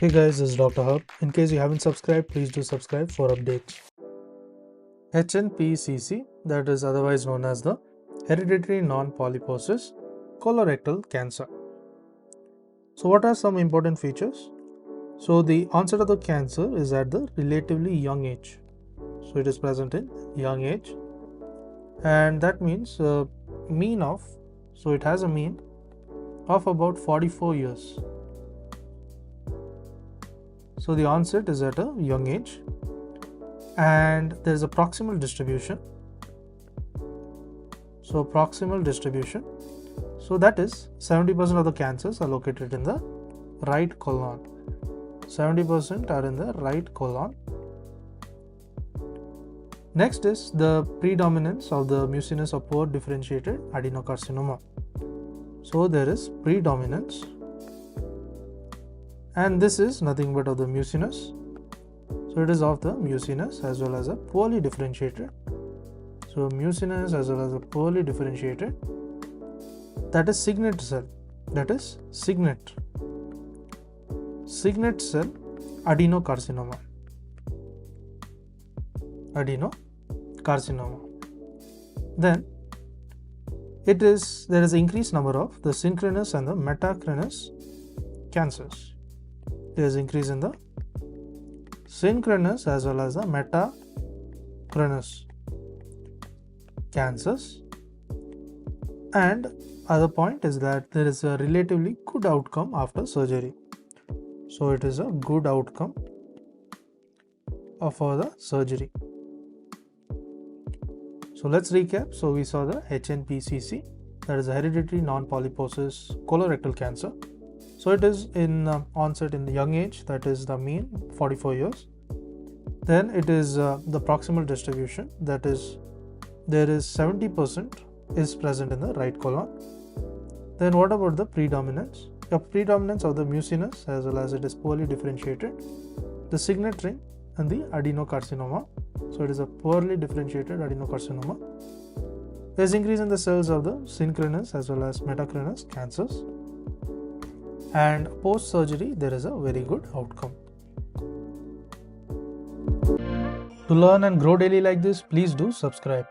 Hey guys, this is Dr. Hub. In case you haven't subscribed, please do subscribe for updates. HNPCC, that is otherwise known as the Hereditary Non-Polyposis Colorectal Cancer. So what are some important features? So the onset of the cancer is at the relatively young age. So it is present in young age, and that means it has a mean of about 44 years. So the onset is at a young age, and there is a proximal distribution. So proximal distribution, so that is 70% of the cancers are located in the right colon. 70% are in the right colon. Next is the predominance of the mucinous or poor differentiated adenocarcinoma. So there is predominance, and this is nothing but of the mucinous. So it is of the mucinous as well as a poorly differentiated. So mucinous as well as a poorly differentiated, that is signet cell, that is signet cell adenocarcinoma. Then there is increased number of the synchronous and the metachronous cancers. There is increase in the synchronous as well as the metachronous cancers. And other point is that there is a relatively good outcome after surgery. So it is a good outcome for the surgery. So let's recap. So we saw the HNPCC, that is a hereditary non-polyposis colorectal cancer. So it is in onset in the young age, that is the mean 44 years. Then it is the proximal distribution, that is there is 70% is present in the right colon. Then what about the predominance? The predominance of the mucinous as well as it is poorly differentiated, the signet ring and the adenocarcinoma. So it is a poorly differentiated adenocarcinoma. There is increase in the cells of the synchronous as well as metachronous cancers. And post surgery there is a very good outcome. To learn and grow daily like this, please do subscribe.